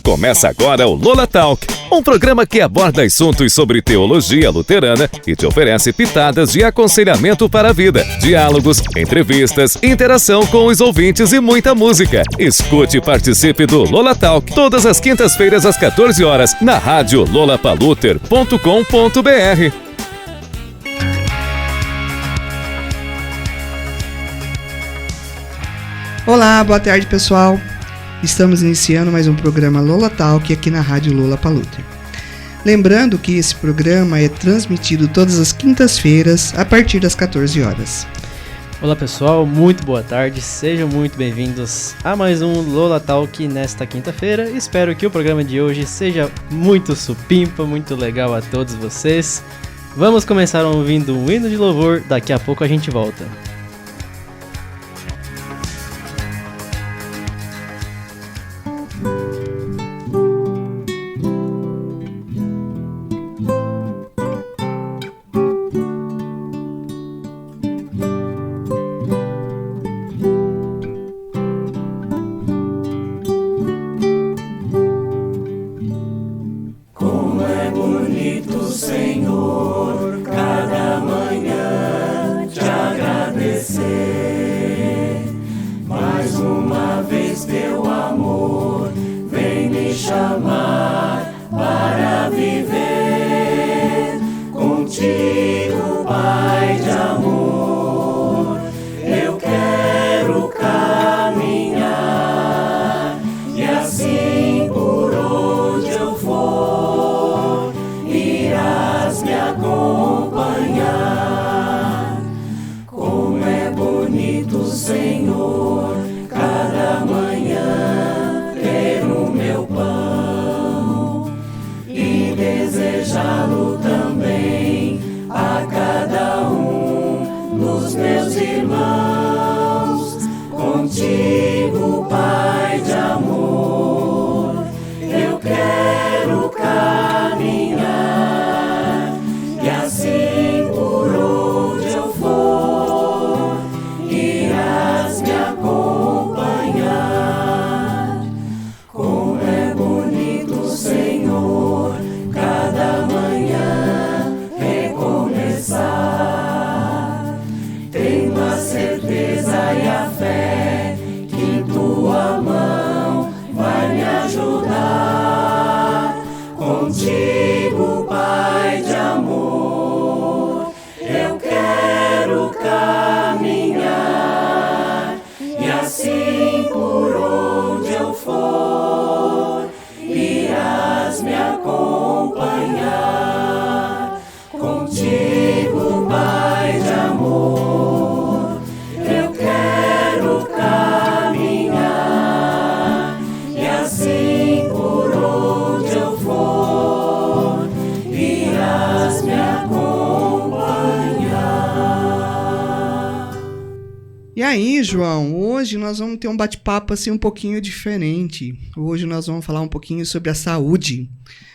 Começa agora o Lola Talk, um programa que aborda assuntos sobre teologia luterana e te oferece pitadas de aconselhamento para a vida, diálogos, entrevistas, interação com os ouvintes e muita música. Escute e participe do Lola Talk todas as quintas-feiras às 14 horas na rádio lolapaluter.com.br. Olá, boa tarde pessoal. Estamos iniciando mais um programa Lola Talk aqui na rádio Lola Paluter. Lembrando que esse programa é transmitido todas as quintas-feiras a partir das 14 horas. Olá pessoal, muito boa tarde, sejam muito bem-vindos a mais um Lola Talk nesta quinta-feira. Espero que o programa de hoje seja muito supimpa, muito legal a todos vocês. Vamos começar ouvindo um hino de louvor, daqui a pouco a gente volta. E aí, João, hoje nós vamos ter um bate-papo assim um pouquinho diferente. Hoje nós vamos falar um pouquinho sobre a saúde,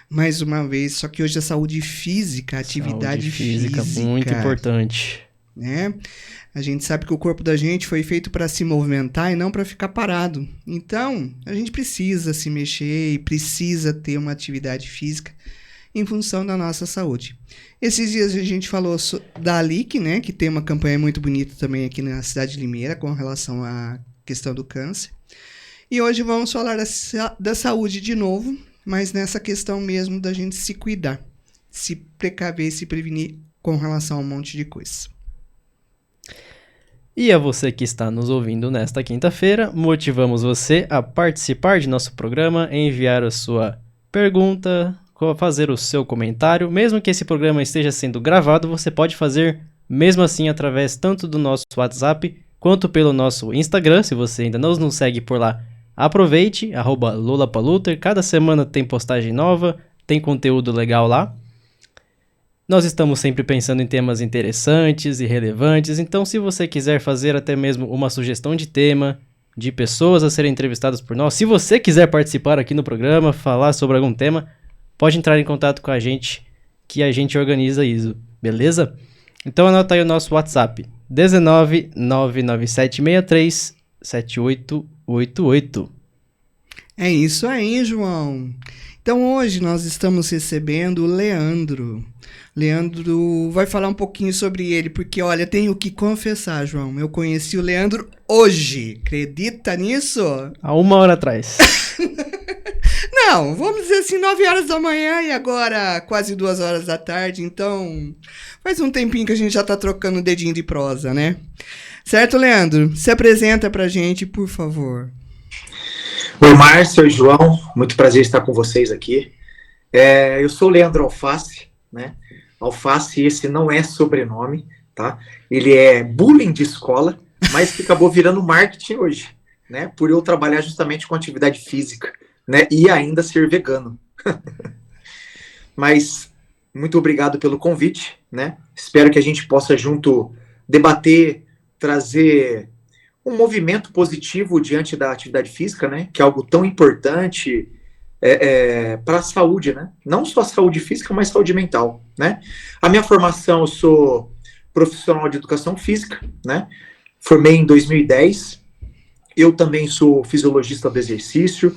mais uma vez, só que hoje a saúde física, a atividade física. Muito importante. Né? A gente sabe que o corpo da gente foi feito para se movimentar e não para ficar parado. Então, a gente precisa se mexer e precisa ter uma atividade física em função da nossa saúde. Esses dias a gente falou da ALIC, né, que tem uma campanha muito bonita também aqui na cidade de Limeira com relação à questão do câncer. E hoje vamos falar da saúde de novo, mas nessa questão mesmo da gente se cuidar, se precaver, se prevenir com relação a um monte de coisa. E a você que está nos ouvindo nesta quinta-feira, motivamos você a participar de nosso programa, enviar a sua pergunta, fazer o seu comentário. Mesmo que esse programa esteja sendo gravado, você pode fazer mesmo assim através tanto do nosso WhatsApp quanto pelo nosso Instagram. Se você ainda não nos segue por lá, aproveite, @LolaPaluter. Cada semana tem postagem nova, tem conteúdo legal lá. Nós estamos sempre pensando em temas interessantes e relevantes, então se você quiser fazer até mesmo uma sugestão de tema, de pessoas a serem entrevistadas por nós, se você quiser participar aqui no programa, falar sobre algum tema, pode entrar em contato com a gente, que a gente organiza isso, beleza? Então anota aí o nosso WhatsApp, 19 99763 7888. É isso aí, João. Então hoje nós estamos recebendo o Leandro. Leandro vai falar um pouquinho sobre ele, porque olha, tenho que confessar, João, eu conheci o Leandro hoje. Acredita nisso? Há 1 hora atrás. Não, vamos dizer assim, 9 horas da manhã e agora quase 2 horas da tarde, então faz um tempinho que a gente já tá trocando o dedinho de prosa, né? Certo, Leandro? Se apresenta pra gente, por favor. Oi, Márcio, oi, João, muito prazer estar com vocês aqui. Eu sou o Leandro Alface, né? Alface, esse não é sobrenome, tá? Ele é bullying de escola, mas que acabou virando marketing hoje, né? Por eu trabalhar justamente com atividade física, né? E ainda ser vegano. Mas muito obrigado pelo convite, né? Espero que a gente possa junto debater, trazer um movimento positivo diante da atividade física, né? Que é algo tão importante para a saúde, né? Não só a saúde física, mas saúde mental, né? A minha formação, eu sou profissional de educação física, né? Formei em 2010. Eu também sou fisiologista do exercício,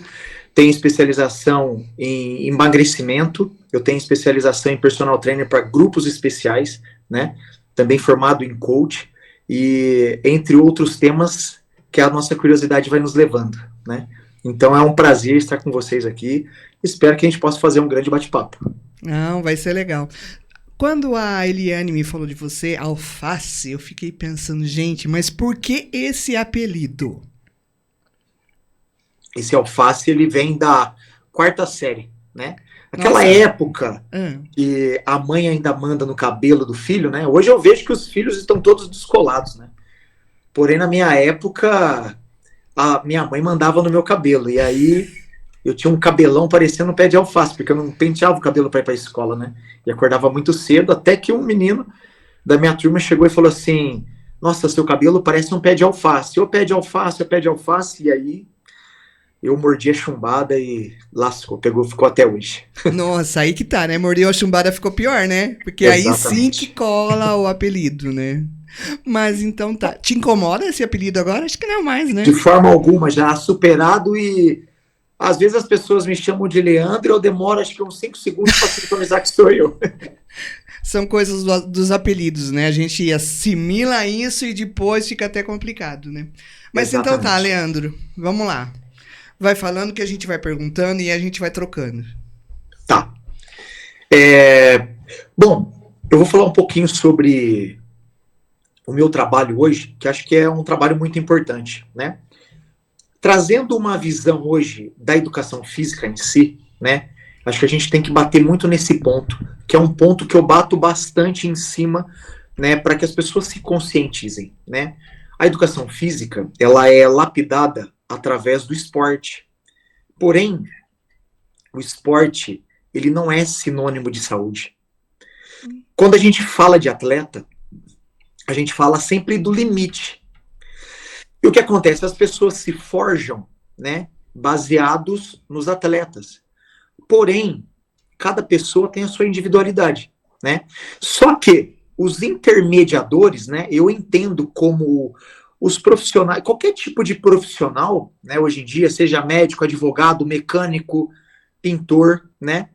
tenho especialização em emagrecimento, eu tenho especialização em personal trainer para grupos especiais, né? Também formado em coach, e entre outros temas que a nossa curiosidade vai nos levando, né? Então é um prazer estar com vocês aqui, espero que a gente possa fazer um grande bate-papo. Não, vai ser legal. Quando a Eliane me falou de você, Alface, eu fiquei pensando, gente, mas por que esse apelido? Esse Alface, ele vem da 4ª série, né? Aquela Nossa. época que a mãe ainda manda no cabelo do filho, né? Hoje eu vejo que os filhos estão todos descolados, né? Porém, na minha época, a minha mãe mandava no meu cabelo. E aí, eu tinha um cabelão parecendo um pé de alface, porque eu não penteava o cabelo para ir para a escola, né? E acordava muito cedo, até que um menino da minha turma chegou e falou assim: nossa, seu cabelo parece um pé de alface. Ô pé de alface, ô pé de alface. E aí, eu mordi a chumbada e lascou, ficou até hoje. Nossa, aí que tá, né? Mordeu a chumbada ficou pior, né? Porque Exatamente. Aí sim que cola o apelido, né? Mas então tá. Te incomoda esse apelido agora? Acho que não mais, né? De forma alguma, já superado, e às vezes as pessoas me chamam de Leandro e eu demoro acho que uns 5 segundos para sintonizar que sou eu. São coisas dos apelidos, né? A gente assimila isso e depois fica até complicado, né? Mas Exatamente. Então tá, Leandro, vamos lá. Vai falando que a gente vai perguntando e a gente vai trocando. Tá. Bom, eu vou falar um pouquinho sobre o meu trabalho hoje, que acho que é um trabalho muito importante, né? Trazendo uma visão hoje da educação física em si, né? Acho que a gente tem que bater muito nesse ponto, que é um ponto que eu bato bastante em cima, né? Para que as pessoas se conscientizem, né? A educação física, ela é lapidada através do esporte. Porém, o esporte, ele não é sinônimo de saúde. Quando a gente fala de atleta, a gente fala sempre do limite. E o que acontece? As pessoas se forjam, né, baseados nos atletas. Porém, cada pessoa tem a sua individualidade, né? Só que os intermediadores, né, eu entendo como os profissionais, qualquer tipo de profissional, né, hoje em dia, seja médico, advogado, mecânico, pintor, né,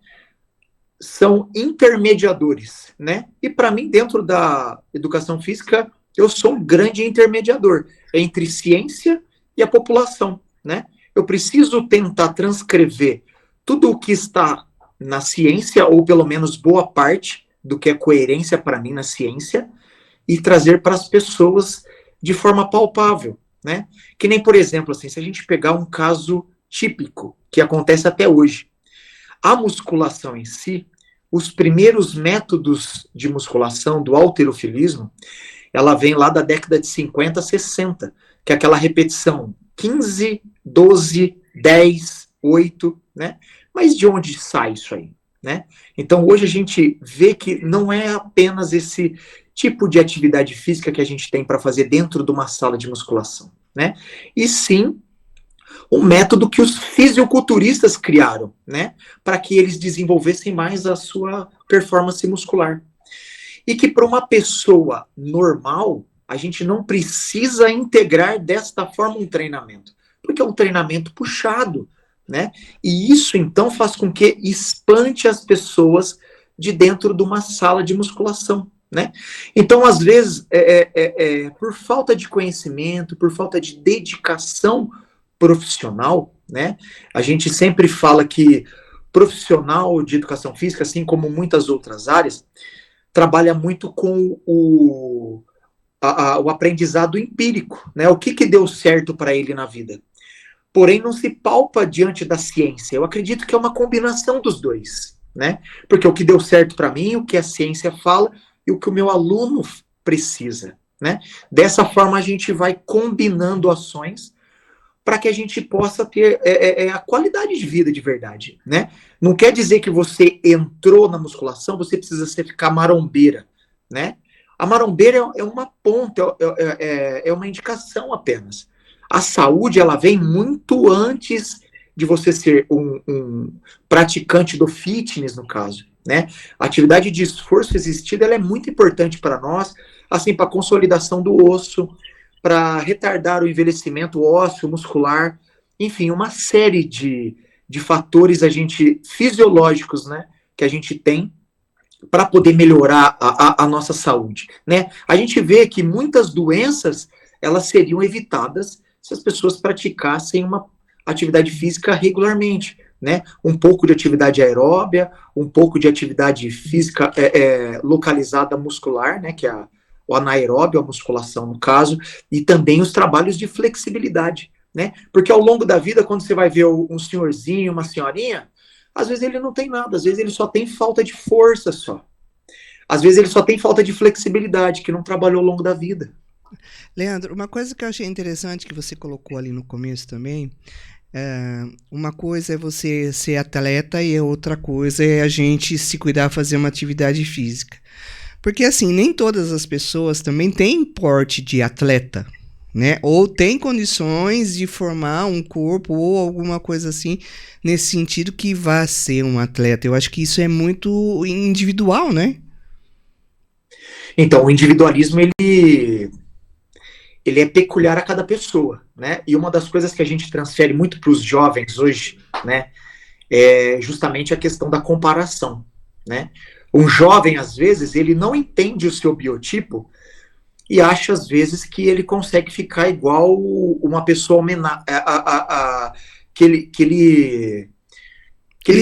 são intermediadores, né? E para mim, dentro da educação física, eu sou um grande intermediador entre ciência e a população, né? Eu preciso tentar transcrever tudo o que está na ciência, ou pelo menos boa parte do que é coerência para mim na ciência, e trazer para as pessoas de forma palpável, né? Que nem, por exemplo, assim, se a gente pegar um caso típico, que acontece até hoje, a musculação em si, os primeiros métodos de musculação do halterofilismo, ela vem lá da década de 50, 60, que é aquela repetição 15, 12, 10, 8, né? Mas de onde sai isso aí, né? Então hoje a gente vê que não é apenas esse tipo de atividade física que a gente tem para fazer dentro de uma sala de musculação, né? E sim um método que os fisiculturistas criaram, né? Para que eles desenvolvessem mais a sua performance muscular. E que para uma pessoa normal, a gente não precisa integrar desta forma um treinamento. Porque é um treinamento puxado, né? E isso, então, faz com que espante as pessoas de dentro de uma sala de musculação, né? Então, às vezes, por falta de conhecimento, por falta de dedicação profissional, né? A gente sempre fala que profissional de educação física, assim como muitas outras áreas, trabalha muito com o aprendizado empírico, né? O que deu certo para ele na vida. Porém, não se palpa diante da ciência. Eu acredito que é uma combinação dos dois, né? Porque o que deu certo para mim, o que a ciência fala e o que o meu aluno precisa, né? Dessa forma, a gente vai combinando ações para que a gente possa ter a qualidade de vida de verdade, né? Não quer dizer que você entrou na musculação, você precisa ficar marombeira, né? A marombeira é uma ponta, é uma indicação apenas. A saúde, ela vem muito antes de você ser um praticante do fitness, no caso, né? A atividade de esforço existida, ela é muito importante para nós, assim, para a consolidação do osso, para retardar o envelhecimento ósseo, muscular, enfim, uma série de fatores fisiológicos, né, que a gente tem para poder melhorar a nossa saúde, né? A gente vê que muitas doenças, elas seriam evitadas se as pessoas praticassem uma atividade física regularmente, né? Um pouco de atividade aeróbia, um pouco de atividade física localizada muscular, né, que é o anaeróbio, a musculação no caso, e também os trabalhos de flexibilidade, né? Porque ao longo da vida, quando você vai ver um senhorzinho, uma senhorinha, às vezes ele não tem nada, às vezes ele só tem falta de força só. Às vezes ele só tem falta de flexibilidade, que não trabalhou ao longo da vida. Leandro, uma coisa que eu achei interessante que você colocou ali no começo também, uma coisa é você ser atleta e a outra coisa é a gente se cuidar, fazer uma atividade física. Porque assim, nem todas as pessoas também têm porte de atleta, né? Ou têm condições de formar um corpo ou alguma coisa assim, nesse sentido que vá ser um atleta. Eu acho que isso é muito individual, né? Então, o individualismo, ele é peculiar a cada pessoa, né? E uma das coisas que a gente transfere muito para os jovens hoje, né, é justamente a questão da comparação, né? Um jovem, às vezes, ele não entende o seu biotipo e acha, às vezes, que ele consegue ficar igual uma pessoa que ele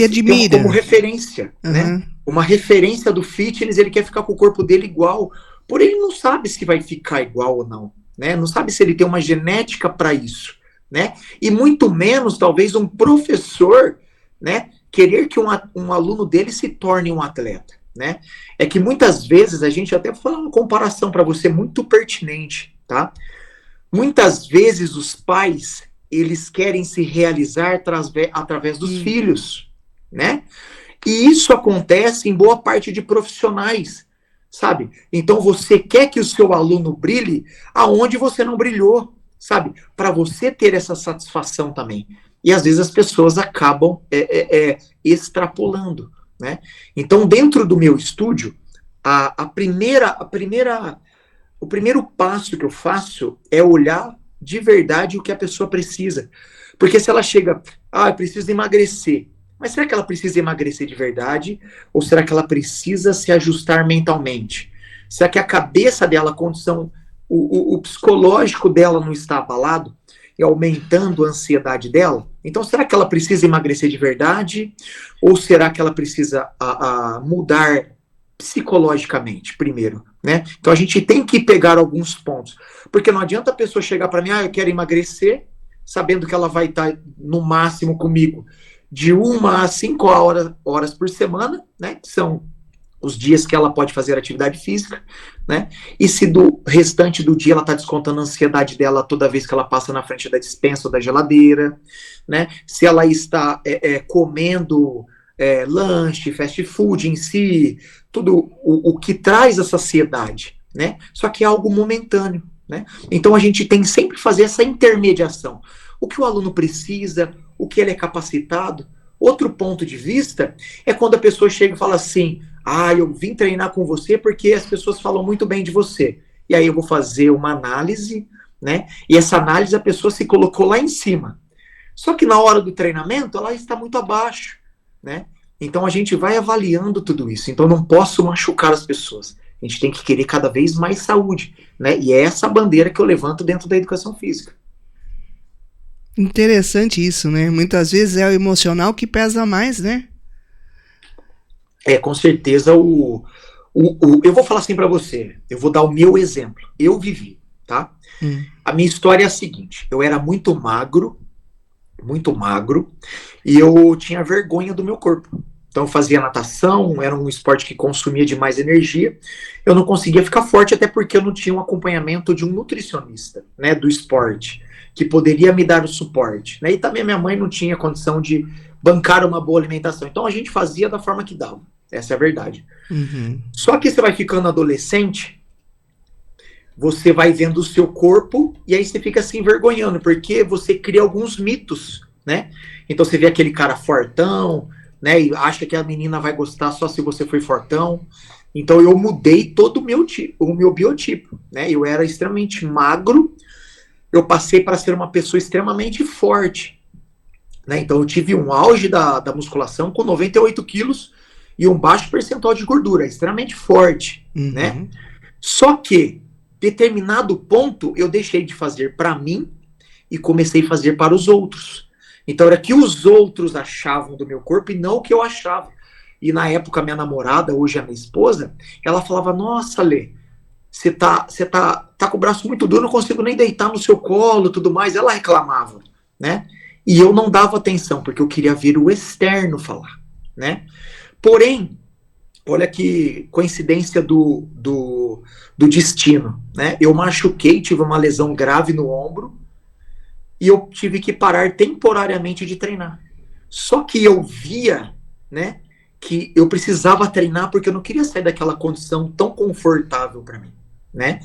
admira como referência, né? Uma referência do fitness, ele quer ficar com o corpo dele igual, porém ele não sabe se vai ficar igual ou não, né? Não sabe se ele tem uma genética para isso, né? E muito menos, talvez, um professor, né, querer que um aluno dele se torne um atleta, né? É que muitas vezes, a gente até fala uma comparação para você muito pertinente, tá? Muitas vezes os pais, eles querem se realizar através dos filhos, né? E isso acontece em boa parte de profissionais, sabe? Então você quer que o seu aluno brilhe aonde você não brilhou, sabe? Para você ter essa satisfação também. E às vezes as pessoas acabam extrapolando, né? Então, dentro do meu estúdio, o primeiro passo que eu faço é olhar de verdade o que a pessoa precisa. Porque se ela chega, eu preciso emagrecer, mas será que ela precisa emagrecer de verdade? Ou será que ela precisa se ajustar mentalmente? Será que a cabeça dela, a condição, o psicológico dela não está abalado e aumentando a ansiedade dela? Então, será que ela precisa emagrecer de verdade? Ou será que ela precisa mudar psicologicamente primeiro, né? Então, a gente tem que pegar alguns pontos. Porque não adianta a pessoa chegar para mim, eu quero emagrecer, sabendo que ela vai estar no máximo comigo de 1 a 5 horas por semana, né? Que são os dias que ela pode fazer atividade física, né? E se do restante do dia ela está descontando a ansiedade dela toda vez que ela passa na frente da despensa ou da geladeira, né? Se ela está comendo lanche, fast food em si, tudo o que traz a saciedade, né? Só que é algo momentâneo, né? Então a gente tem que sempre fazer essa intermediação. O que o aluno precisa, o que ele é capacitado. Outro ponto de vista é quando a pessoa chega e fala assim, eu vim treinar com você porque as pessoas falam muito bem de você. E aí eu vou fazer uma análise, né? E essa análise a pessoa se colocou lá em cima. Só que na hora do treinamento, ela está muito abaixo, né? Então a gente vai avaliando tudo isso. Então eu não posso machucar as pessoas. A gente tem que querer cada vez mais saúde, né? E é essa bandeira que eu levanto dentro da educação física. Interessante isso, né? Muitas vezes é o emocional que pesa mais, né? Com certeza eu vou falar assim para você, eu vou dar o meu exemplo. Eu vivi, tá? A minha história é a seguinte, eu era muito magro, e eu tinha vergonha do meu corpo. Então eu fazia natação, era um esporte que consumia demais energia, eu não conseguia ficar forte, até porque eu não tinha um acompanhamento de um nutricionista, né, do esporte, que poderia me dar o suporte, né? E também a minha mãe não tinha condição de bancar uma boa alimentação, então a gente fazia da forma que dava, essa é a verdade. Só que você vai ficando adolescente, você vai vendo o seu corpo e aí você fica se envergonhando, porque você cria alguns mitos, né? Então você vê aquele cara fortão, né? E acha que a menina vai gostar só se você for fortão. Então eu mudei todo o meu biotipo, né? Eu era extremamente magro, eu passei para ser uma pessoa extremamente forte, né? Então eu tive um auge da musculação com 98 quilos e um baixo percentual de gordura, extremamente forte, né? Só que determinado ponto eu deixei de fazer para mim e comecei a fazer para os outros. Então era que os outros achavam do meu corpo e não o que eu achava. E na época minha namorada, hoje a minha esposa, ela falava: nossa, Lê, você tá com o braço muito duro, não consigo nem deitar no seu colo, tudo mais. Ela reclamava, né? E eu não dava atenção porque eu queria ver o externo falar, né? Porém, olha que coincidência do destino, né? Eu machuquei, tive uma lesão grave no ombro e eu tive que parar temporariamente de treinar. Só que eu via, né, que eu precisava treinar porque eu não queria sair daquela condição tão confortável para mim, né?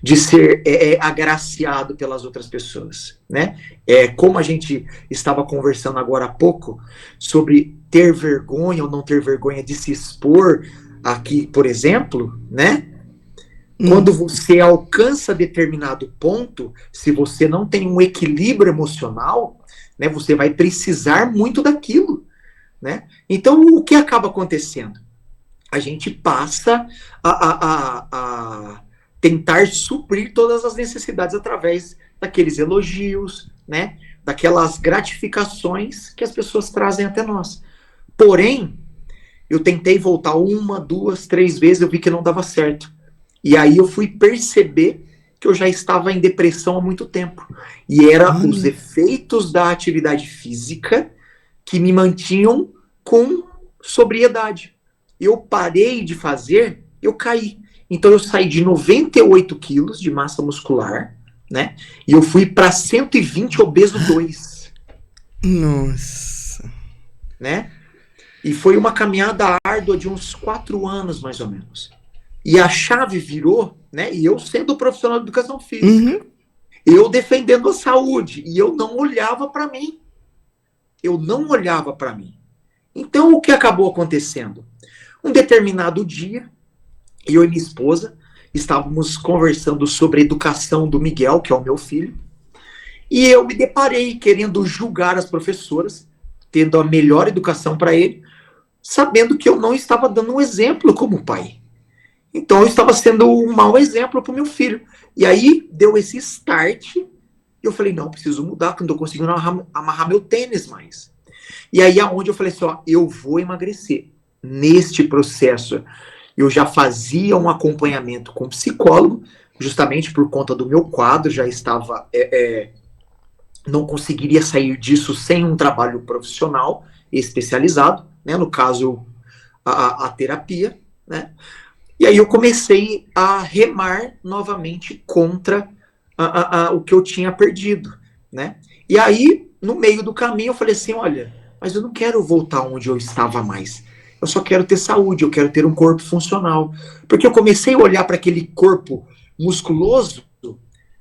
De ser agraciado pelas outras pessoas, né? Como a gente estava conversando agora há pouco sobre ter vergonha ou não ter vergonha de se expor aqui, por exemplo, né? Quando você alcança determinado ponto, se você não tem um equilíbrio emocional, né, você vai precisar muito daquilo, né? Então, o que acaba acontecendo? A gente passa a tentar suprir todas as necessidades através daqueles elogios, né? Daquelas gratificações que as pessoas trazem até nós. Porém, eu tentei voltar 1, 2, 3 vezes, eu vi que não dava certo. E aí eu fui perceber que eu já estava em depressão há muito tempo. E eram os efeitos da atividade física que me mantinham com sobriedade. Eu parei de fazer, eu caí. Então eu saí de 98 quilos de massa muscular, né? E eu fui para 120 obeso 2. Nossa. Né? E foi uma caminhada árdua de uns 4 anos, mais ou menos. E a chave virou, né? E eu sendo profissional de educação física, eu defendendo a saúde, e eu não olhava para mim. Então, o que acabou acontecendo? Um determinado dia, eu e minha esposa estávamos conversando sobre a educação do Miguel, que é o meu filho, e eu me deparei querendo julgar as professoras, tendo a melhor educação para ele, sabendo que eu não estava dando um exemplo como pai. Então eu estava sendo um mau exemplo para o meu filho. E aí deu esse start, e eu falei, não, preciso mudar, que não estou conseguindo amarrar meu tênis mais. E aí aonde eu falei assim, ó, eu vou emagrecer. Neste processo, eu já fazia um acompanhamento com psicólogo, justamente por conta do meu quadro, já estava... não conseguiria sair disso sem um trabalho profissional especializado, né? No caso, a terapia, né? E aí eu comecei a remar novamente contra o que eu tinha perdido, né? E aí, no meio do caminho, eu falei assim, olha, mas eu não quero voltar onde eu estava mais. Eu só quero ter saúde, eu quero ter um corpo funcional. Porque eu comecei a olhar para aquele corpo musculoso,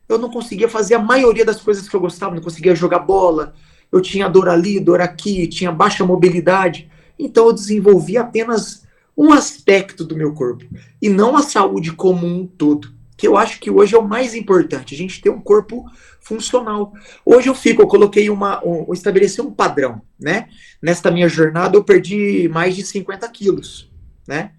eu não conseguia fazer a maioria das coisas que eu gostava, não conseguia jogar bola, eu tinha dor ali, dor aqui, tinha baixa mobilidade. Então eu desenvolvi apenas um aspecto do meu corpo, e não a saúde como um todo. que eu acho que hoje é o mais importante, a gente ter um corpo funcional. Hoje eu coloquei estabeleci um padrão, né? Nesta minha jornada eu perdi mais de 50 quilos, né?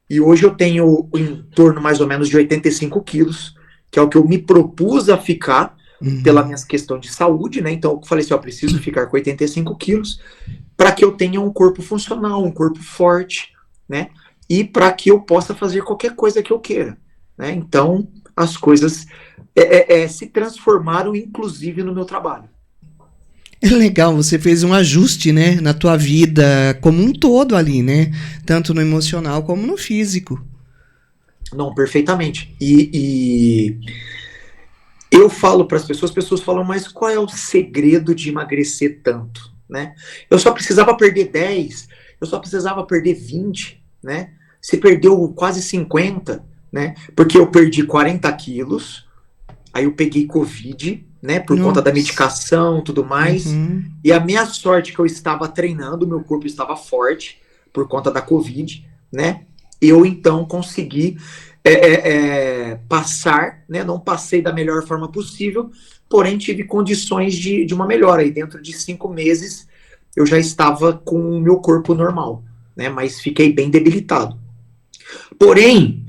E hoje eu tenho em torno mais ou menos de 85 quilos, que é o que eu me propus a ficar pela minha questão de saúde, né? Então eu falei assim, eu preciso ficar com 85 quilos para que eu tenha um corpo funcional, um corpo forte, né? E para que eu possa fazer qualquer coisa que eu queira, né? Então as coisas se transformaram, inclusive, no meu trabalho. É legal, você fez um ajuste, né, na tua vida como um todo ali, né? Tanto no emocional como no físico. Não, perfeitamente. E eu falo para as pessoas falam, mas qual é o segredo de emagrecer tanto, né? Eu só precisava perder 10, eu só precisava perder 20, né? Você perdeu quase 50, né? Porque eu perdi 40 quilos, aí eu peguei Covid, né? Por conta da medicação e tudo mais. E a minha sorte que eu estava treinando, meu corpo estava forte por conta da Covid, né? Eu então consegui passar, né? Não passei da melhor forma possível, porém tive condições de uma melhora. E dentro de 5 meses eu já estava com o meu corpo normal, né? Mas fiquei bem debilitado. Porém,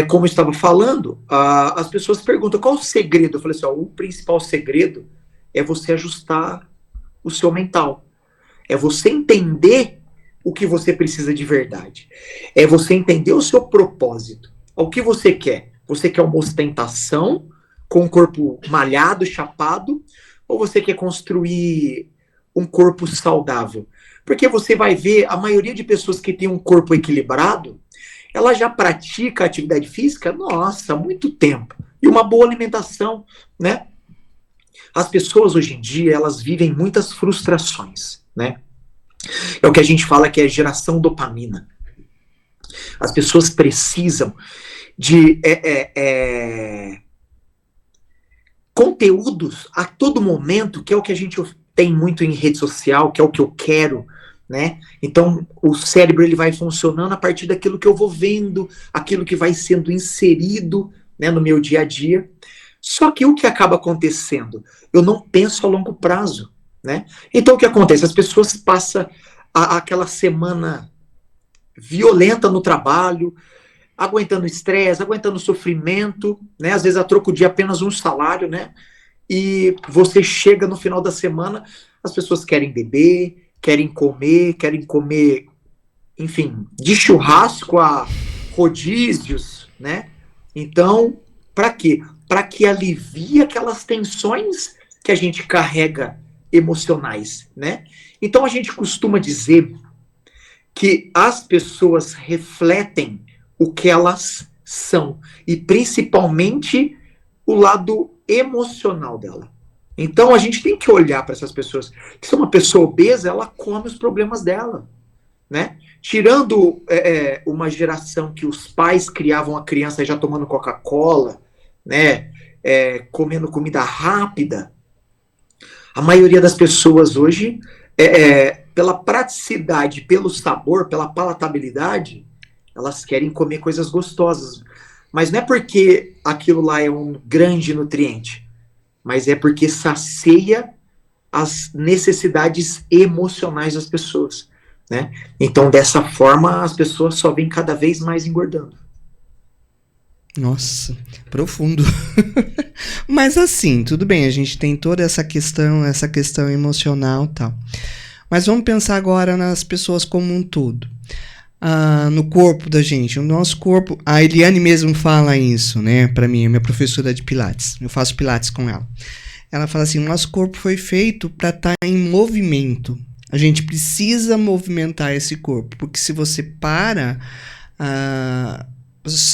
como eu estava falando, as pessoas perguntam qual o segredo. Eu falei assim, o principal segredo é você ajustar o seu mental. É você entender o que você precisa de verdade. É você entender o seu propósito. O que você quer? Você quer uma ostentação com o corpo malhado, chapado? Ou você quer construir um corpo saudável? Porque você vai ver, a maioria de pessoas que tem um corpo equilibrado, ela já pratica atividade física, nossa, há muito tempo. E uma boa alimentação, né? As pessoas hoje em dia, elas vivem muitas frustrações, né? É o que a gente fala que é geração dopamina. As pessoas precisam de conteúdos a todo momento, que é o que a gente tem muito em rede social, que é o que eu quero, né? Então o cérebro ele vai funcionando a partir daquilo que eu vou vendo, aquilo que vai sendo inserido, né, no meu dia a dia. Só que o que acaba acontecendo? Eu não penso a longo prazo, né? Então o que acontece? As pessoas passam aquela semana violenta no trabalho, aguentando estresse, aguentando sofrimento, né? Às vezes a troco de apenas um salário, né? E você chega no final da semana, as pessoas querem beber, querem comer, enfim, de churrasco a rodízios, né? Então, para quê? Para que alivie aquelas tensões que a gente carrega emocionais, né? Então a gente costuma dizer que as pessoas refletem o que elas são, e principalmente o lado emocional dela. Então a gente tem que olhar para essas pessoas. Se uma pessoa obesa, ela come os problemas dela, né? Tirando uma geração que os pais criavam a criança já tomando Coca-Cola, né? Comendo comida rápida, a maioria das pessoas hoje, pela praticidade, pelo sabor, pela palatabilidade, elas querem comer coisas gostosas. Mas não é porque aquilo lá é um grande nutriente, mas é porque sacia as necessidades emocionais das pessoas, né? Então, dessa forma, as pessoas só vêm cada vez mais engordando. Nossa, profundo. Mas assim, tudo bem, a gente tem toda essa questão emocional e tal. Mas vamos pensar agora nas pessoas como um todo. No corpo da gente, o nosso corpo, a Eliane mesmo fala isso, né, pra mim, é minha professora de Pilates, eu faço Pilates com ela. Ela fala assim, o nosso corpo foi feito para estar em movimento, a gente precisa movimentar esse corpo, porque se você para,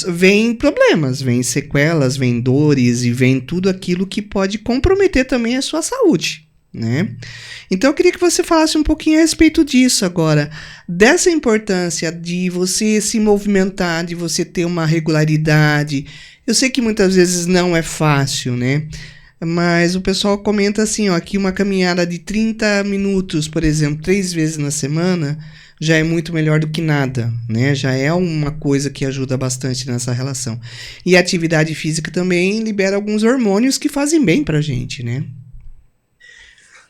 vem problemas, vem sequelas, vem dores e vem tudo aquilo que pode comprometer também a sua saúde, né? Então eu queria que você falasse um pouquinho a respeito disso agora, dessa importância de você se movimentar, de você ter uma regularidade. Eu sei que muitas vezes não é fácil, né? Mas o pessoal comenta assim, ó, que uma caminhada de 30 minutos, por exemplo, 3 vezes na semana, já é muito melhor do que nada, né? Já é uma coisa que ajuda bastante nessa relação. E a atividade física também libera alguns hormônios que fazem bem pra gente, né?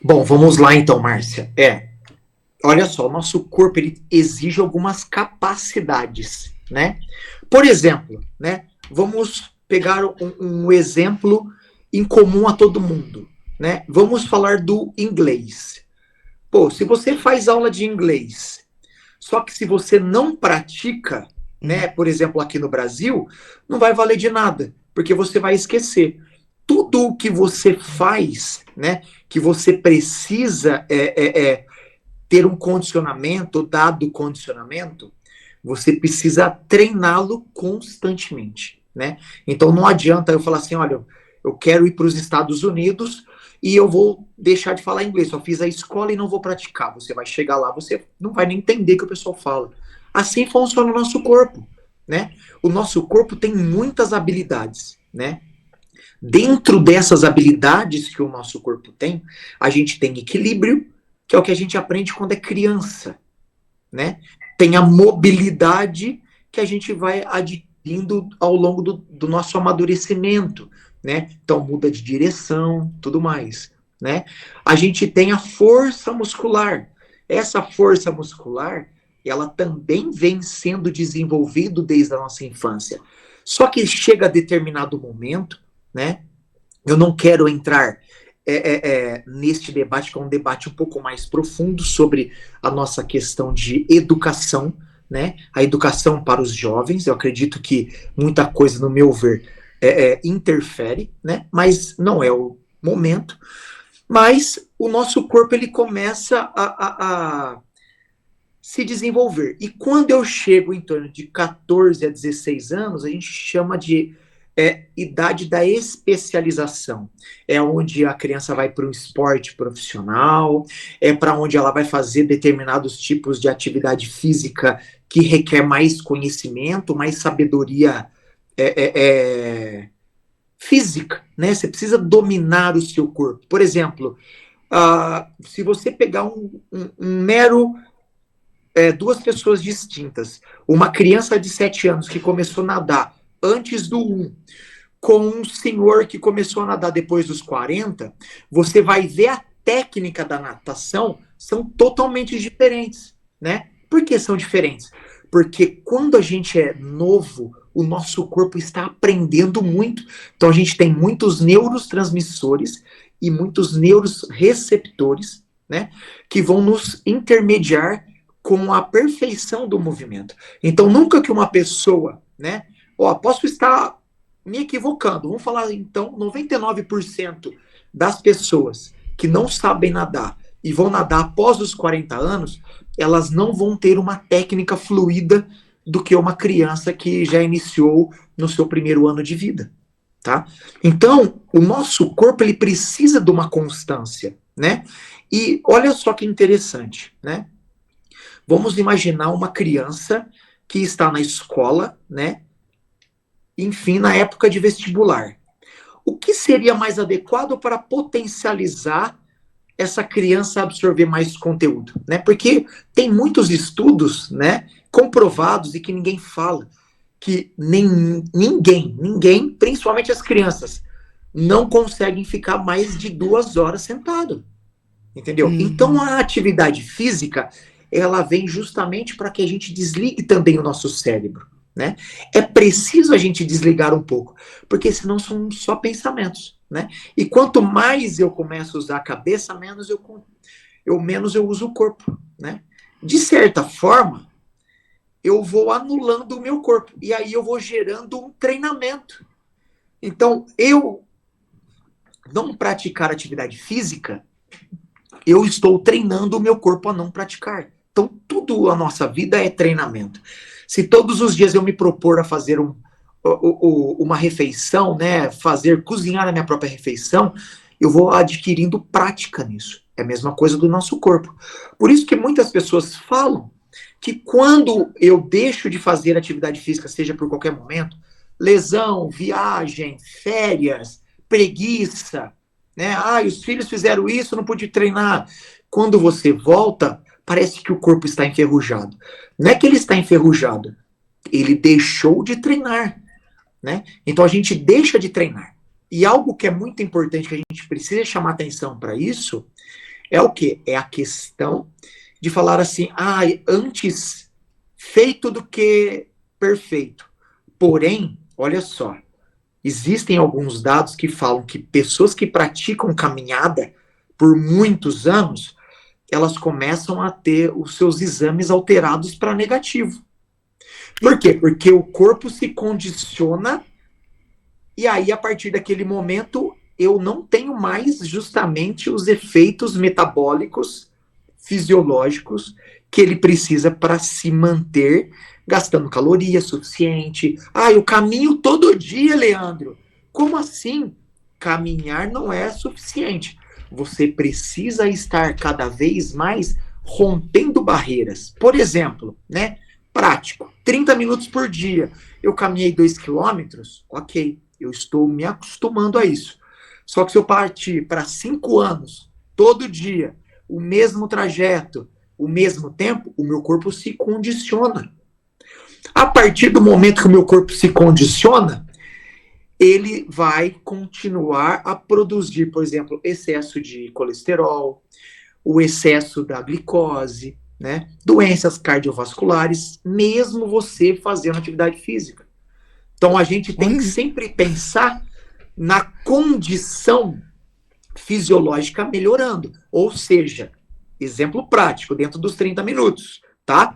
Bom, vamos lá então, Márcia. Olha só, o nosso corpo ele exige algumas capacidades, né? Por exemplo, né? Vamos pegar um exemplo em comum a todo mundo, né? Vamos falar do inglês. Pô, se você faz aula de inglês, só que se você não pratica, né? Por exemplo, aqui no Brasil, não vai valer de nada, porque você vai esquecer. Tudo o que você faz, né? Que você precisa ter um condicionamento, dado condicionamento, você precisa treiná-lo constantemente, né? Então não adianta eu falar assim, olha, eu quero ir para os Estados Unidos e eu vou deixar de falar inglês, só fiz a escola e não vou praticar. Você vai chegar lá, você não vai nem entender o que o pessoal fala. Assim funciona o nosso corpo, né? O nosso corpo tem muitas habilidades, né? Dentro dessas habilidades que o nosso corpo tem, a gente tem equilíbrio, que é o que a gente aprende quando é criança, né? Tem a mobilidade que a gente vai adquirindo ao longo do nosso amadurecimento, né? Então muda de direção, tudo mais, né? A gente tem a força muscular. Essa força muscular, ela também vem sendo desenvolvida desde a nossa infância. Só que chega a determinado momento, né? Eu não quero entrar neste debate, que é um debate um pouco mais profundo sobre a nossa questão de educação, né? A educação para os jovens. Eu acredito que muita coisa, no meu ver, interfere, né? Mas não é o momento. Mas o nosso corpo ele começa a se desenvolver. E quando eu chego em torno de 14 a 16 anos, a gente chama de idade da especialização. É onde a criança vai para um esporte profissional, é para onde ela vai fazer determinados tipos de atividade física que requer mais conhecimento, mais sabedoria física, né? Você precisa dominar o seu corpo. Por exemplo, se você pegar um mero duas pessoas distintas, uma criança de 7 anos que começou a nadar antes do 1, com um senhor que começou a nadar depois dos 40, você vai ver a técnica da natação são totalmente diferentes, né? Por que são diferentes? Porque quando a gente é novo, o nosso corpo está aprendendo muito. Então a gente tem muitos neurotransmissores e muitos neuroreceptores, né? Que vão nos intermediar com a perfeição do movimento. Então nunca que uma pessoa, né? Posso estar me equivocando. Vamos falar, então, 99% das pessoas que não sabem nadar e vão nadar após os 40 anos, elas não vão ter uma técnica fluida do que uma criança que já iniciou no seu primeiro ano de vida, tá? Então, o nosso corpo, ele precisa de uma constância, né? E olha só que interessante, né? Vamos imaginar uma criança que está na escola, né? Enfim, na época de vestibular. O que seria mais adequado para potencializar essa criança absorver mais conteúdo, né? Porque tem muitos estudos, né, comprovados e que ninguém fala, que ninguém, principalmente as crianças, não conseguem ficar mais de 2 horas sentado, entendeu? Então a atividade física, ela vem justamente para que a gente desligue também o nosso cérebro, né? É preciso a gente desligar um pouco, porque senão são só pensamentos, né? E quanto mais eu começo a usar a cabeça, menos eu uso o corpo, né? De certa forma, eu vou anulando o meu corpo, e aí eu vou gerando um treinamento. Então, eu não praticar atividade física, eu estou treinando o meu corpo a não praticar. Então, tudo a nossa vida é treinamento. Se todos os dias eu me propor a fazer uma refeição, né, cozinhar a minha própria refeição, eu vou adquirindo prática nisso. É a mesma coisa do nosso corpo. Por isso que muitas pessoas falam que quando eu deixo de fazer atividade física, seja por qualquer momento, lesão, viagem, férias, preguiça, né? Ah, os filhos fizeram isso, não pude treinar. Quando você volta, parece que o corpo está enferrujado. Não é que ele está enferrujado, ele deixou de treinar, né? Então a gente deixa de treinar. E algo que é muito importante, que a gente precisa chamar atenção para isso, é o quê? É a questão de falar assim, antes feito do que perfeito. Porém, olha só, existem alguns dados que falam que pessoas que praticam caminhada por muitos anos, elas começam a ter os seus exames alterados para negativo. Por quê? Porque o corpo se condiciona e aí, a partir daquele momento, eu não tenho mais justamente os efeitos metabólicos, fisiológicos, que ele precisa para se manter gastando caloria suficiente. Eu caminho todo dia, Leandro. Como assim? Caminhar não é suficiente. Você precisa estar cada vez mais rompendo barreiras. Por exemplo, né? Prático, 30 minutos por dia. Eu caminhei 2 quilômetros, ok. Eu estou me acostumando a isso. Só que se eu partir para 5 anos, todo dia, o mesmo trajeto, o mesmo tempo, o meu corpo se condiciona. A partir do momento que o meu corpo se condiciona, ele vai continuar a produzir, por exemplo, excesso de colesterol, o excesso da glicose, né? Doenças cardiovasculares, mesmo você fazendo atividade física. Então, a gente tem que sempre pensar na condição fisiológica melhorando. Ou seja, exemplo prático, dentro dos 30 minutos, tá?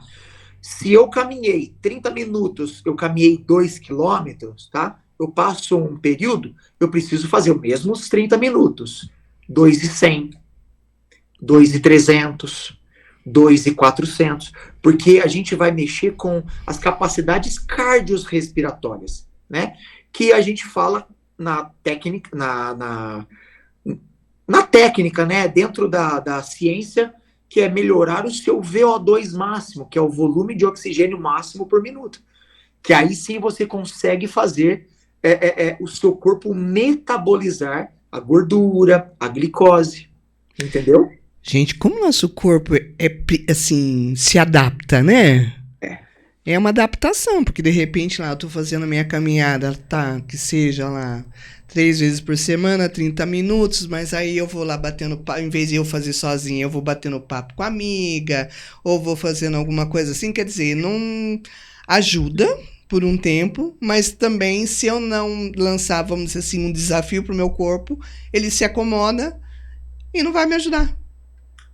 Se eu caminhei 30 minutos, eu caminhei 2 quilômetros, tá? Eu passo um período, eu preciso fazer os mesmos 30 minutos. 2.100, 2.300, 2.400, porque a gente vai mexer com as capacidades cardiorrespiratórias, né? Que a gente fala na técnica, na técnica, né? Dentro da ciência, que é melhorar o seu VO2 máximo, que é o volume de oxigênio máximo por minuto. Que aí sim você consegue fazer o seu corpo metabolizar a gordura, a glicose, entendeu? Gente, como o nosso corpo assim, se adapta, né? É uma adaptação, porque de repente lá eu tô fazendo a minha caminhada, tá? Que seja lá 3 vezes por semana, 30 minutos, mas aí eu vou lá batendo papo, em vez de eu fazer sozinho, eu vou batendo papo com a amiga, ou vou fazendo alguma coisa assim, quer dizer, não ajuda por um tempo, mas também se eu não lançar, vamos dizer assim, um desafio pro meu corpo, ele se acomoda e não vai me ajudar.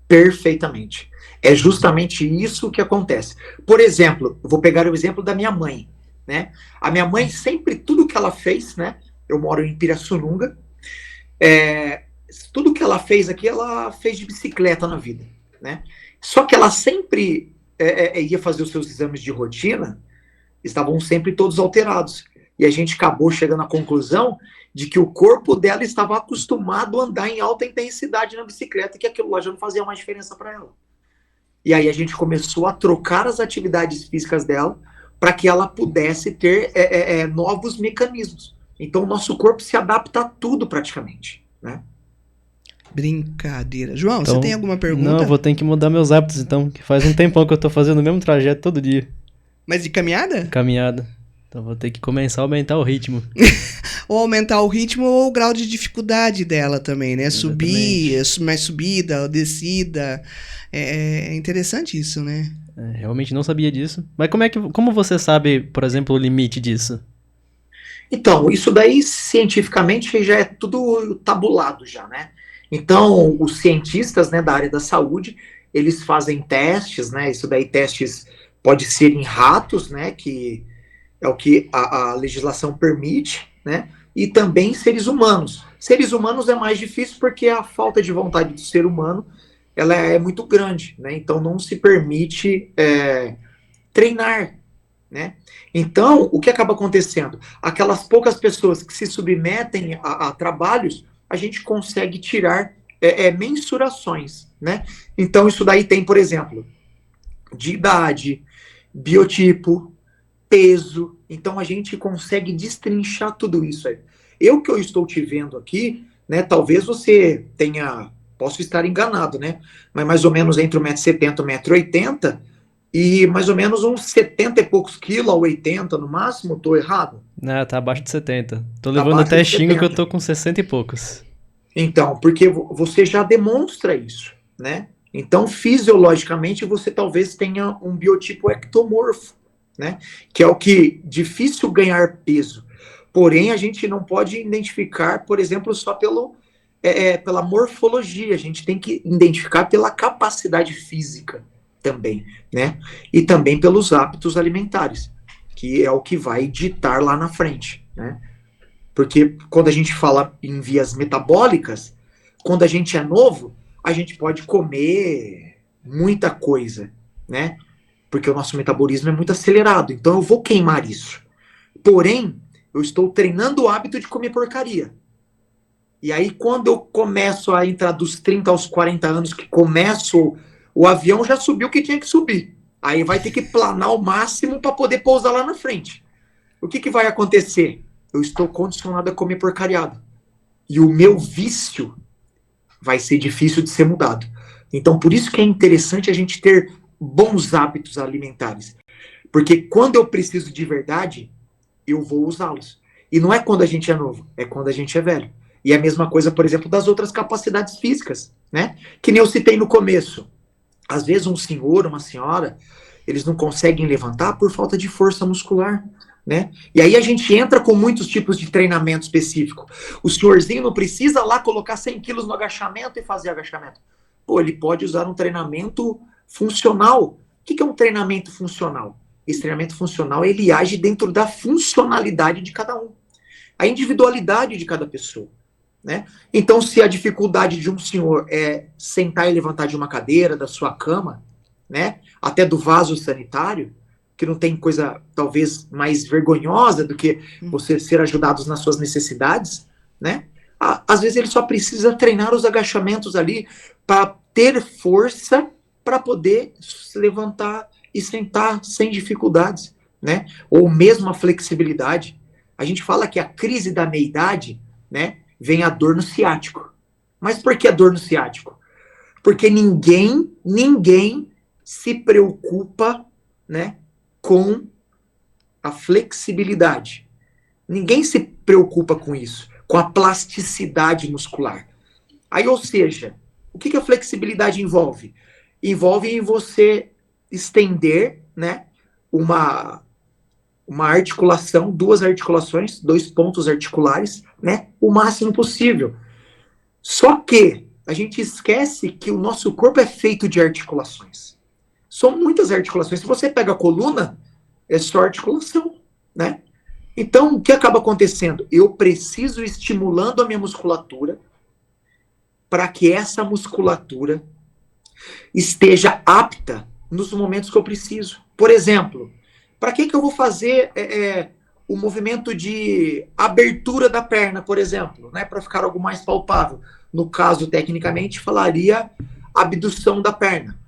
Perfeitamente. É justamente isso que acontece. Por exemplo, vou pegar o exemplo da minha mãe, né? A minha mãe sempre, tudo que ela fez, né? Eu moro em Pirassununga, tudo que ela fez aqui, ela fez de bicicleta na vida, né? Só que ela sempre ia fazer os seus exames de rotina, estavam sempre todos alterados. E a gente acabou chegando à conclusão de que o corpo dela estava acostumado a andar em alta intensidade na bicicleta e que aquilo lá já não fazia mais diferença para ela. E aí a gente começou a trocar as atividades físicas dela para que ela pudesse ter novos mecanismos. Então o nosso corpo se adapta a tudo praticamente, né? Brincadeira. João, Então, você tem alguma pergunta? Não, eu vou ter que mudar meus hábitos então, que faz um tempão que eu tô fazendo o mesmo trajeto todo dia. Mas de caminhada? Caminhada. Então vou ter que começar a aumentar o ritmo. Ou aumentar o ritmo ou o grau de dificuldade dela também, né? Subir, mais subida, descida. É interessante isso, né? Realmente não sabia disso. Mas como você sabe, por exemplo, o limite disso? Então, isso daí cientificamente já é tudo tabulado já, né? Então, os cientistas, né, da área da saúde, eles fazem testes, né? Isso daí testes pode ser em ratos, né? Que é o que a legislação permite, né? E também seres humanos. Seres humanos é mais difícil porque a falta de vontade do ser humano ela é muito grande, né? Então não se permite treinar, né? Então o que acaba acontecendo? Aquelas poucas pessoas que se submetem a trabalhos, a gente consegue tirar mensurações, né? Então isso daí tem, por exemplo, de idade, biotipo, peso. Então a gente consegue destrinchar tudo isso aí. Eu que eu estou te vendo aqui, né? Talvez você tenha, posso estar enganado, né? Mas mais ou menos entre 1,70 m e 1,80 m e mais ou menos uns 70 e poucos quilos a 80 no máximo, tô errado? Ah, tá abaixo de 70. Tô Tá levando abaixo até de xingo que eu 70. tô com 60 e poucos. Então, porque você já demonstra isso, né? Então, fisiologicamente, você talvez tenha um biotipo ectomorfo, né? Que é o que difícil ganhar peso. Porém, a gente não pode identificar, por exemplo, só pela morfologia. A gente tem que identificar pela capacidade física também, né? E também pelos hábitos alimentares, que é o que vai ditar lá na frente, né? Porque quando a gente fala em vias metabólicas, quando a gente é novo, a gente pode comer muita coisa, né? Porque o nosso metabolismo é muito acelerado. Então eu vou queimar isso. Porém, eu estou treinando o hábito de comer porcaria. E aí, quando eu começo a entrar dos 30 aos 40 anos, que começo, o avião já subiu o que tinha que subir. Aí vai ter que planar ao máximo para poder pousar lá na frente. O que vai acontecer? Eu estou condicionado a comer porcariado. E o meu vício vai ser difícil de ser mudado. Então, por isso que é interessante a gente ter bons hábitos alimentares. Porque quando eu preciso de verdade, eu vou usá-los. E não é quando a gente é novo, é quando a gente é velho. E é a mesma coisa, por exemplo, das outras capacidades físicas, né? Que nem eu citei no começo. Às vezes um senhor, uma senhora, eles não conseguem levantar por falta de força muscular, né? E aí a gente entra com muitos tipos de treinamento específico. O senhorzinho não precisa lá colocar 100 quilos no agachamento e fazer agachamento. Pô, ele pode usar um treinamento funcional. O que é um treinamento funcional? Esse treinamento funcional, ele age dentro da funcionalidade de cada um. A individualidade de cada pessoa, né? Então, se a dificuldade de um senhor é sentar e levantar de uma cadeira, da sua cama, né? Até do vaso sanitário, que não tem coisa talvez mais vergonhosa do que você ser ajudado nas suas necessidades, né? Às vezes ele só precisa treinar os agachamentos ali para ter força para poder se levantar e sentar sem dificuldades, né? Ou mesmo a flexibilidade. A gente fala que a crise da meia-idade, né, vem a dor no ciático. Mas por que a dor no ciático? Porque ninguém se preocupa, né, com a flexibilidade. Ninguém se preocupa com isso, com a plasticidade muscular. Aí, ou seja, o que a flexibilidade envolve? Envolve em você estender, né, uma articulação, duas articulações, 2 pontos articulares, né, o máximo possível. Só que a gente esquece que o nosso corpo é feito de articulações. São muitas articulações. Se você pega a coluna, é só articulação, né? Então, o que acaba acontecendo? Eu preciso estimulando a minha musculatura para que essa musculatura esteja apta nos momentos que eu preciso. Por exemplo, para que eu vou fazer o movimento de abertura da perna, por exemplo, né? Para ficar algo mais palpável. No caso, tecnicamente, falaria abdução da perna.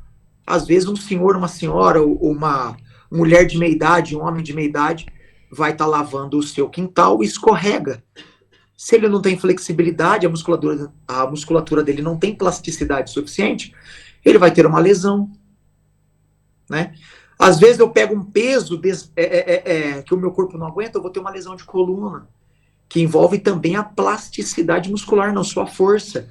Às vezes um senhor, uma senhora, ou uma mulher de meia idade, um homem de meia idade, vai estar lavando o seu quintal e escorrega. Se ele não tem flexibilidade, a musculatura dele não tem plasticidade suficiente, ele vai ter uma lesão, né? Às vezes eu pego um peso que o meu corpo não aguenta, eu vou ter uma lesão de coluna, que envolve também a plasticidade muscular, não só a força.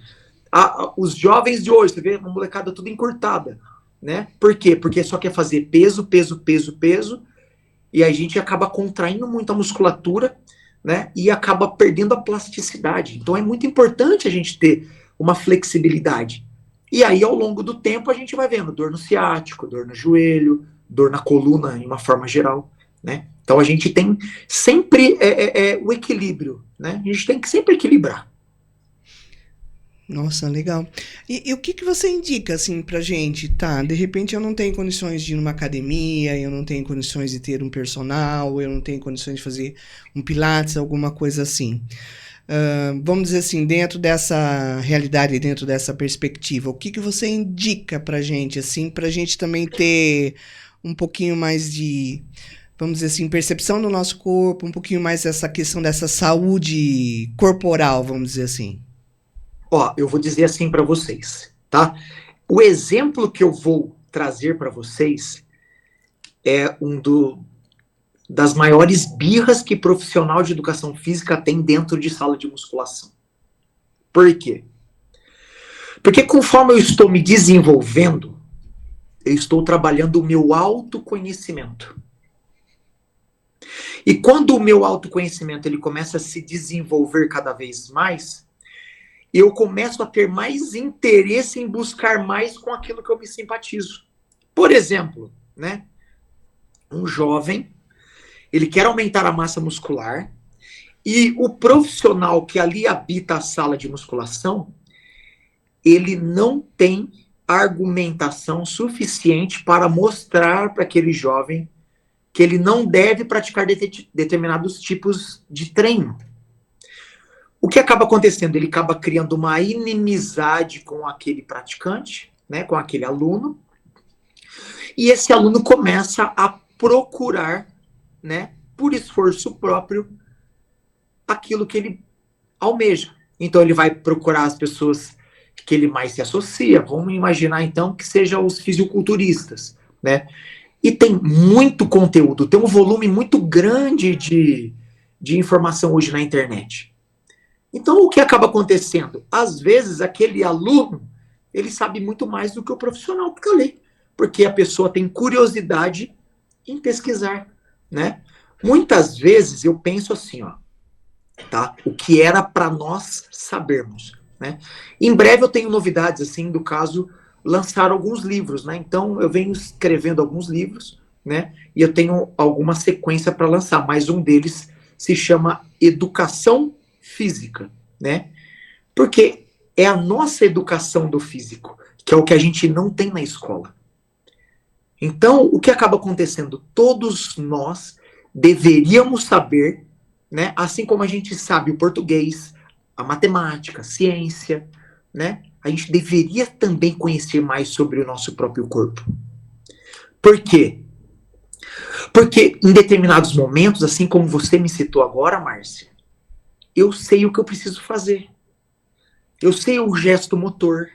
Os jovens de hoje, você vê uma molecada tudo encurtada, né? Por quê? Porque só quer fazer peso, e a gente acaba contraindo muito a musculatura, né? E acaba perdendo a plasticidade. Então é muito importante a gente ter uma flexibilidade. E aí, ao longo do tempo, a gente vai vendo dor no ciático, dor no joelho, dor na coluna, em uma forma geral, né? Então a gente tem sempre o equilíbrio, né? A gente tem que sempre equilibrar. Nossa, legal. E o que você indica, assim, pra gente? Tá, de repente eu não tenho condições de ir numa academia, eu não tenho condições de ter um personal, eu não tenho condições de fazer um pilates, alguma coisa assim. Vamos dizer assim, dentro dessa realidade, dentro dessa perspectiva, o que você indica pra gente, assim, pra gente também ter um pouquinho mais de, vamos dizer assim, percepção do nosso corpo, um pouquinho mais essa questão dessa saúde corporal, vamos dizer assim? Ó, eu vou dizer assim para vocês, tá? O exemplo que eu vou trazer para vocês é das maiores birras que profissional de educação física tem dentro de sala de musculação. Por quê? Porque conforme eu estou me desenvolvendo, eu estou trabalhando o meu autoconhecimento. E quando o meu autoconhecimento ele começa a se desenvolver cada vez mais, eu começo a ter mais interesse em buscar mais com aquilo que eu me simpatizo. Por exemplo, né? Um jovem, ele quer aumentar a massa muscular e o profissional que ali habita a sala de musculação, ele não tem argumentação suficiente para mostrar para aquele jovem que ele não deve praticar determinados tipos de treino. O que acaba acontecendo? Ele acaba criando uma inimizade com aquele praticante, né, com aquele aluno, e esse aluno começa a procurar, né, por esforço próprio, aquilo que ele almeja. Então ele vai procurar as pessoas que ele mais se associa. Vamos imaginar então que sejam os fisiculturistas, né? E tem muito conteúdo, tem um volume muito grande de informação hoje na internet. Então o que acaba acontecendo? Às vezes aquele aluno, ele sabe muito mais do que o profissional que está ali, porque a pessoa tem curiosidade em pesquisar, né? Muitas vezes eu penso assim, ó, tá? O que era para nós sabermos, né? Em breve eu tenho novidades, assim, do caso, lançar alguns livros, né? Então eu venho escrevendo alguns livros, né? E eu tenho alguma sequência para lançar, mas um deles se chama Educação Física, né? Porque é a nossa educação do físico, que é o que a gente não tem na escola. Então, o que acaba acontecendo? Todos nós deveríamos saber, né? Assim como a gente sabe o português, a matemática, a ciência, né? A gente deveria também conhecer mais sobre o nosso próprio corpo. Por quê? Porque em determinados momentos, assim como você me citou agora, Márcia, eu sei o que eu preciso fazer. Eu sei o gesto motor.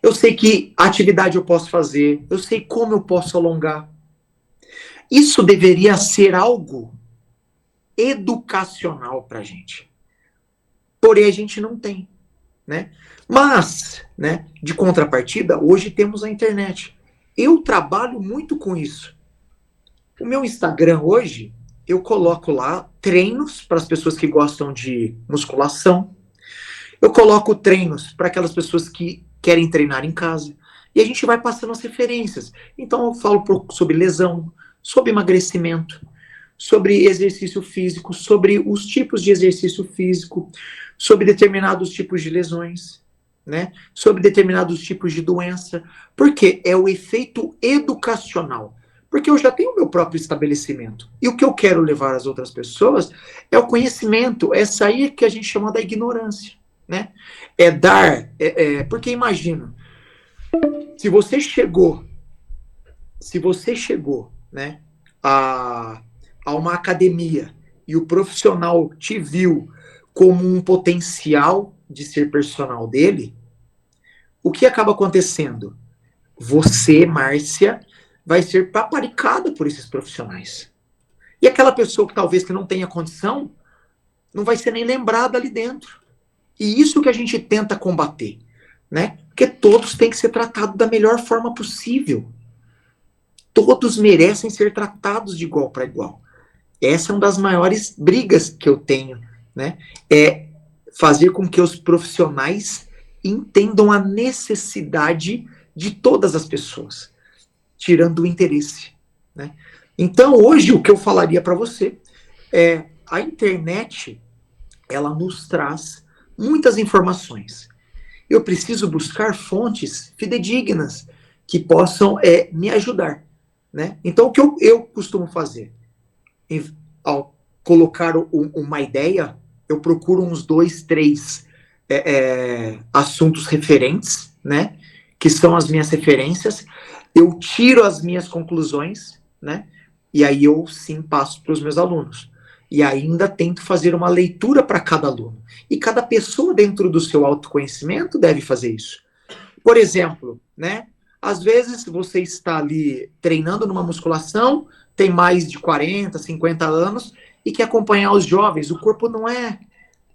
Eu sei que atividade eu posso fazer. Eu sei como eu posso alongar. Isso deveria ser algo educacional para a gente. Porém, a gente não tem, né? Mas, né, de contrapartida, hoje temos a internet. Eu trabalho muito com isso. O meu Instagram hoje, eu coloco lá treinos para as pessoas que gostam de musculação. Eu coloco treinos para aquelas pessoas que querem treinar em casa. E a gente vai passando as referências. Então eu falo sobre lesão, sobre emagrecimento, sobre exercício físico, sobre os tipos de exercício físico, sobre determinados tipos de lesões, né? Sobre determinados tipos de doença. Porque é o efeito educacional. Porque eu já tenho o meu próprio estabelecimento. E o que eu quero levar às outras pessoas é o conhecimento, é sair que a gente chama da ignorância, né? É dar... porque imagina, se você chegou, né, a uma academia e o profissional te viu como um potencial de ser personal dele, o que acaba acontecendo? Você, Márcia, vai ser paparicada por esses profissionais. E aquela pessoa que talvez que não tenha condição, não vai ser nem lembrada ali dentro. E isso que a gente tenta combater, né? Porque todos têm que ser tratados da melhor forma possível. Todos merecem ser tratados de igual para igual. Essa é uma das maiores brigas que eu tenho, né? É fazer com que os profissionais entendam a necessidade de todas as pessoas, tirando o interesse, né? Então, hoje, o que eu falaria para você é a internet, ela nos traz muitas informações. Eu preciso buscar fontes fidedignas que possam me ajudar, né? Então, o que eu costumo fazer? Ao colocar uma ideia, eu procuro uns 2, 3 assuntos referentes, né? Que são as minhas referências. Eu tiro as minhas conclusões, né? E aí eu sim passo para os meus alunos. e ainda tento fazer uma leitura para cada aluno. E cada pessoa dentro do seu autoconhecimento deve fazer isso. Por exemplo, né? Às vezes você está ali treinando numa musculação, tem mais de 40, 50 anos e quer acompanhar os jovens. O corpo não é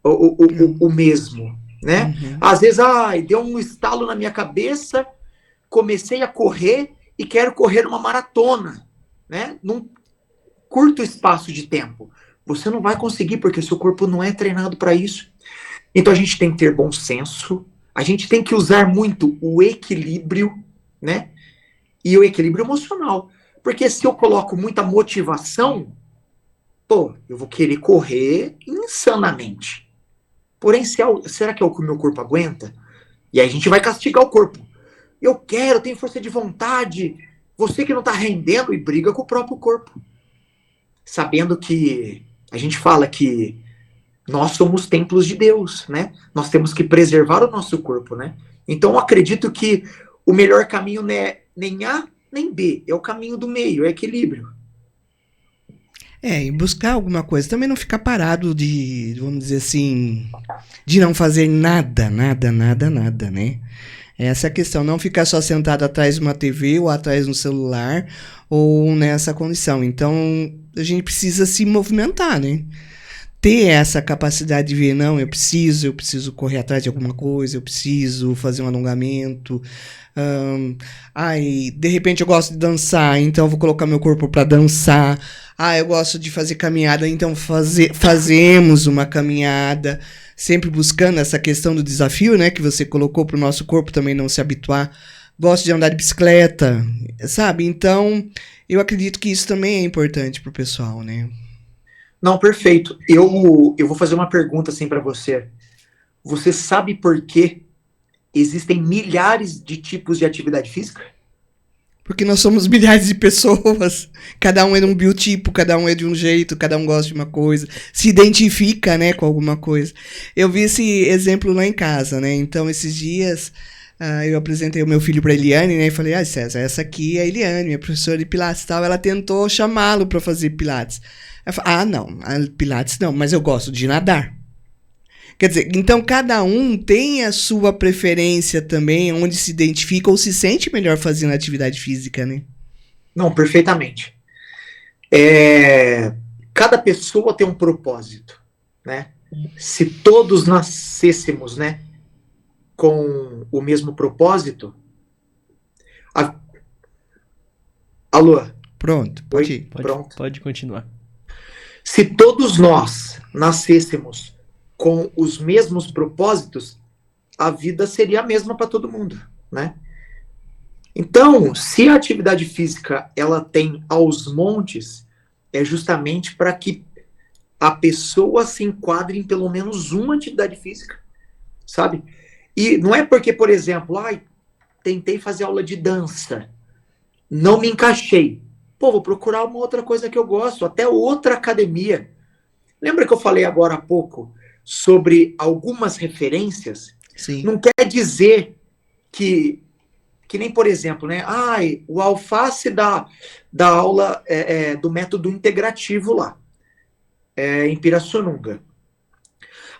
o mesmo, né? Uhum. Às vezes, deu um estalo na minha cabeça, comecei a correr e quero correr uma maratona, né? Num curto espaço de tempo. Você não vai conseguir porque o seu corpo não é treinado para isso. Então a gente tem que ter bom senso, a gente tem que usar muito o equilíbrio, né? E o equilíbrio emocional. Porque se eu coloco muita motivação, eu vou querer correr insanamente. Porém, será que é o que o meu corpo aguenta? E aí a gente vai castigar o corpo. Eu tenho força de vontade. Você que não está rendendo e briga com o próprio corpo. Sabendo que a gente fala que nós somos templos de Deus, né? Nós temos que preservar o nosso corpo, né? Então eu acredito que o melhor caminho não é nem A nem B, é o caminho do meio, é equilíbrio. E buscar alguma coisa. Também não ficar parado vamos dizer assim, de não fazer nada, né? Essa é a questão, não ficar só sentado atrás de uma TV ou atrás de um celular ou nessa condição. Então, a gente precisa se movimentar, né? Ter essa capacidade de ver, não, eu preciso correr atrás de alguma coisa, eu preciso fazer um alongamento. De repente eu gosto de dançar, então eu vou colocar meu corpo para dançar. Eu gosto de fazer caminhada, então fazemos uma caminhada. Sempre buscando essa questão do desafio, né, que você colocou para o nosso corpo também não se habituar. Gosto de andar de bicicleta, sabe? Então, eu acredito que isso também é importante para o pessoal, né? Não, perfeito. Eu vou fazer uma pergunta assim para você. Você sabe por que existem milhares de tipos de atividade física? Porque nós somos milhares de pessoas. Cada um é de um biotipo, cada um é de um jeito, cada um gosta de uma coisa. Se identifica, né, com alguma coisa. Eu vi esse exemplo lá em casa, né? Então, esses dias, eu apresentei o meu filho para Eliane, né? E falei, César, essa aqui é a Eliane, minha professora de Pilates e tal. Ela tentou chamá-lo para fazer Pilates. Eu falei, não, Pilates não, mas eu gosto de nadar. Quer dizer, então cada um tem a sua preferência também, onde se identifica ou se sente melhor fazendo atividade física, né? Não, perfeitamente. Cada pessoa tem um propósito, né? Se todos nascêssemos, né, com o mesmo propósito... Alô? Pronto, pode ir. Pode continuar. Se todos nós nascêssemos com os mesmos propósitos, a vida seria a mesma para todo mundo, né? Então, se a atividade física ela tem aos montes, é justamente para que a pessoa se enquadre em pelo menos uma atividade física, sabe? E não é porque, por exemplo, tentei fazer aula de dança, não me encaixei. Vou procurar uma outra coisa que eu gosto, até outra academia. Lembra que eu falei agora há pouco sobre algumas referências? Sim. Não quer dizer que nem, por exemplo, né? O Alface da aula do método integrativo lá, em Pirassununga.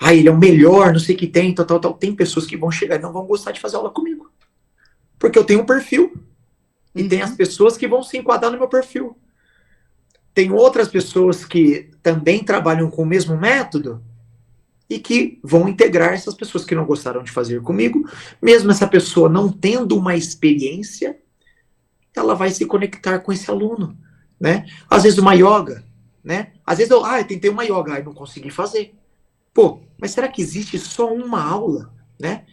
Ele é o melhor, não sei o que tem, tal. Tem pessoas que vão chegar e não vão gostar de fazer aula comigo. Porque eu tenho um perfil. E tem as pessoas que vão se enquadrar no meu perfil. Tem outras pessoas que também trabalham com o mesmo método e que vão integrar essas pessoas que não gostaram de fazer comigo. Mesmo essa pessoa não tendo uma experiência, ela vai se conectar com esse aluno, né? Às vezes uma yoga, né? Às vezes eu tentei uma yoga e não consegui fazer. Mas será que existe só uma aula, né?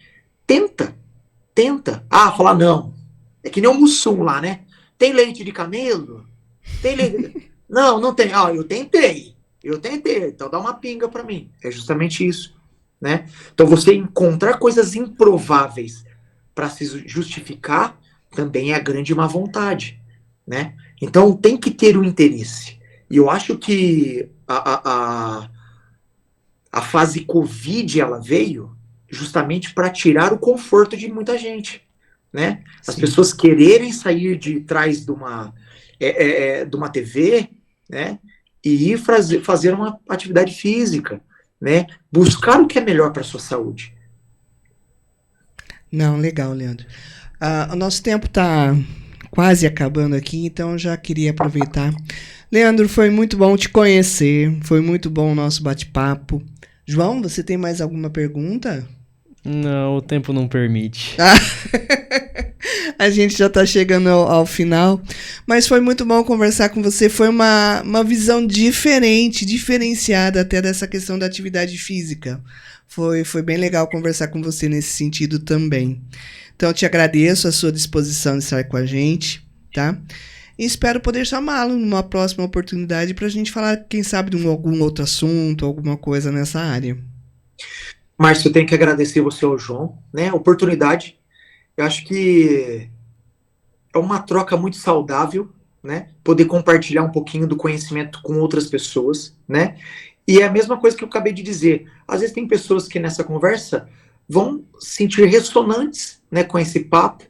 Tenta. Falar não. É que nem o Mussum lá, né? Tem leite de camelo? Tem leite... Não tem. Eu tentei. Então dá uma pinga pra mim. É justamente isso, né? Então você encontrar coisas improváveis para se justificar também é a grande má vontade, né? Então tem que ter o interesse. E eu acho que a fase Covid, ela veio justamente para tirar o conforto de muita gente, né? As pessoas quererem sair de trás de uma TV, né? e ir fazer uma atividade física, né? Buscar o que é melhor para a sua saúde. Não, legal, Leandro. O nosso tempo está quase acabando aqui, então já queria aproveitar. Leandro, foi muito bom te conhecer, foi muito bom o nosso bate-papo. João, você tem mais alguma pergunta? Não, o tempo não permite. A gente já está chegando ao final, mas foi muito bom conversar com você. Foi uma visão diferenciada até dessa questão da atividade física. Foi bem legal conversar com você nesse sentido também. Então, eu te agradeço a sua disposição de estar com a gente, tá? E espero poder chamá-lo numa próxima oportunidade para a gente falar, quem sabe, de algum outro assunto, alguma coisa nessa área. Márcio, eu tenho que agradecer você ao João, né? A oportunidade. Eu acho que é uma troca muito saudável, né? Poder compartilhar um pouquinho do conhecimento com outras pessoas, né? E é a mesma coisa que eu acabei de dizer. Às vezes tem pessoas que nessa conversa vão sentir ressonantes, né, com esse papo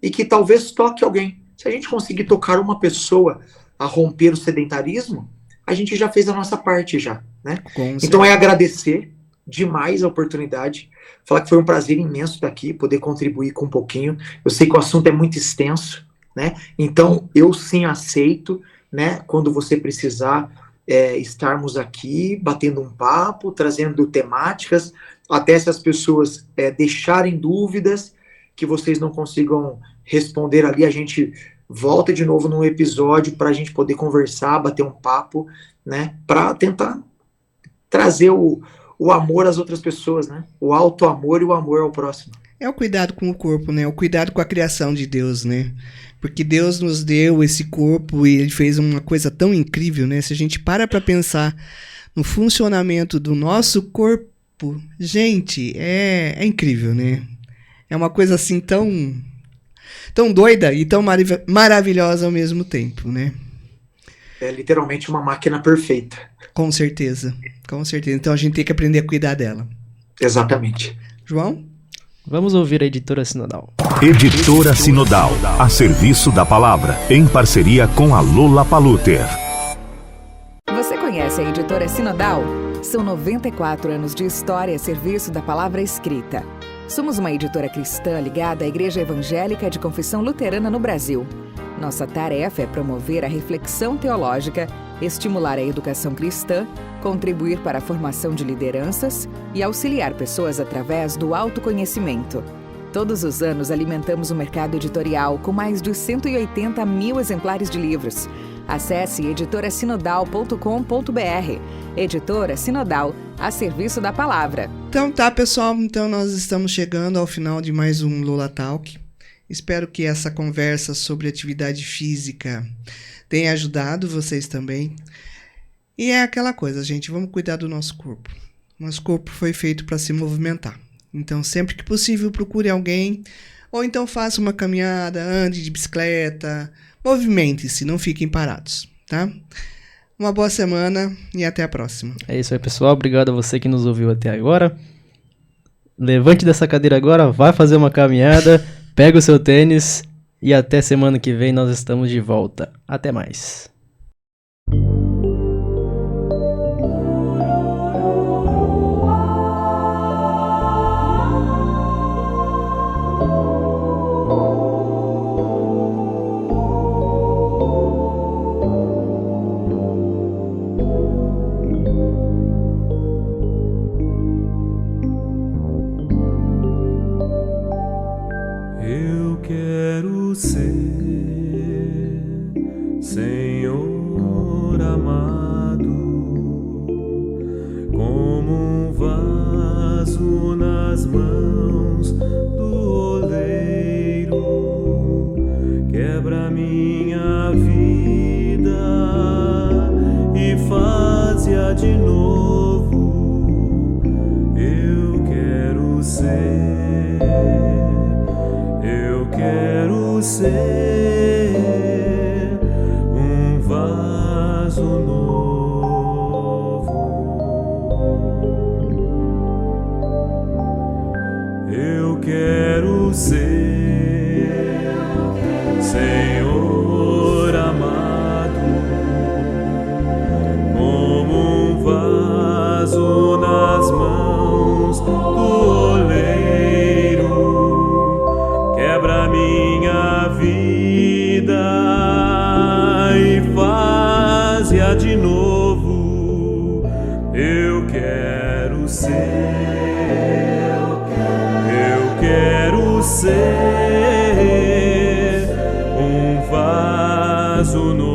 e que talvez toque alguém. Se a gente conseguir tocar uma pessoa a romper o sedentarismo, a gente já fez a nossa parte já, né? Então é agradecer demais a oportunidade, falar que foi um prazer imenso estar aqui, poder contribuir com um pouquinho. Eu sei que o assunto é muito extenso, né? Então eu sim aceito, né, quando você precisar estarmos aqui batendo um papo, trazendo temáticas, até se as pessoas deixarem dúvidas que vocês não consigam responder ali, a gente volta de novo num episódio para a gente poder conversar, bater um papo, né, para tentar trazer o amor às outras pessoas, né, o auto-amor e o amor ao próximo. É o cuidado com o corpo, né, o cuidado com a criação de Deus, né, porque Deus nos deu esse corpo e Ele fez uma coisa tão incrível, né, se a gente para pensar no funcionamento do nosso corpo, gente, é incrível, né, é uma coisa assim tão doida e tão maravilhosa ao mesmo tempo, né? É literalmente uma máquina perfeita. Com certeza, com certeza. Então a gente tem que aprender a cuidar dela. Exatamente. João? Vamos ouvir a Editora Sinodal. Editora Sinodal, a serviço da palavra, em parceria com a Lola Paluter. Você conhece a Editora Sinodal? São 94 anos de história a serviço da palavra escrita. Somos uma editora cristã ligada à Igreja Evangélica de Confissão Luterana no Brasil. Nossa tarefa é promover a reflexão teológica, estimular a educação cristã, contribuir para a formação de lideranças e auxiliar pessoas através do autoconhecimento. Todos os anos alimentamos o mercado editorial com mais de 180 mil exemplares de livros. Acesse editorasinodal.com.br. Editora Sinodal, a serviço da palavra. Então tá, pessoal. Então nós estamos chegando ao final de mais um Lola Talk. Espero que essa conversa sobre atividade física tenha ajudado vocês também. E é aquela coisa, gente, vamos cuidar do nosso corpo. Nosso corpo foi feito para se movimentar. Então, sempre que possível, procure alguém, ou então faça uma caminhada, ande de bicicleta, movimente-se, não fiquem parados, tá? Uma boa semana e até a próxima. É isso aí, pessoal. Obrigado a você que nos ouviu até agora. Levante dessa cadeira agora, vai fazer uma caminhada, pega o seu tênis e até semana que vem nós estamos de volta. Até mais. Eu quero ser, Senhor amado, como um vaso nas mãos do oleiro. Quebra minha vida e faz-a de novo. Eu quero ser. Eu quero ser um vaso novo. Eu quero ser, Senhor amado, vida de novo. Eu quero ser, eu quero ser um vaso novo.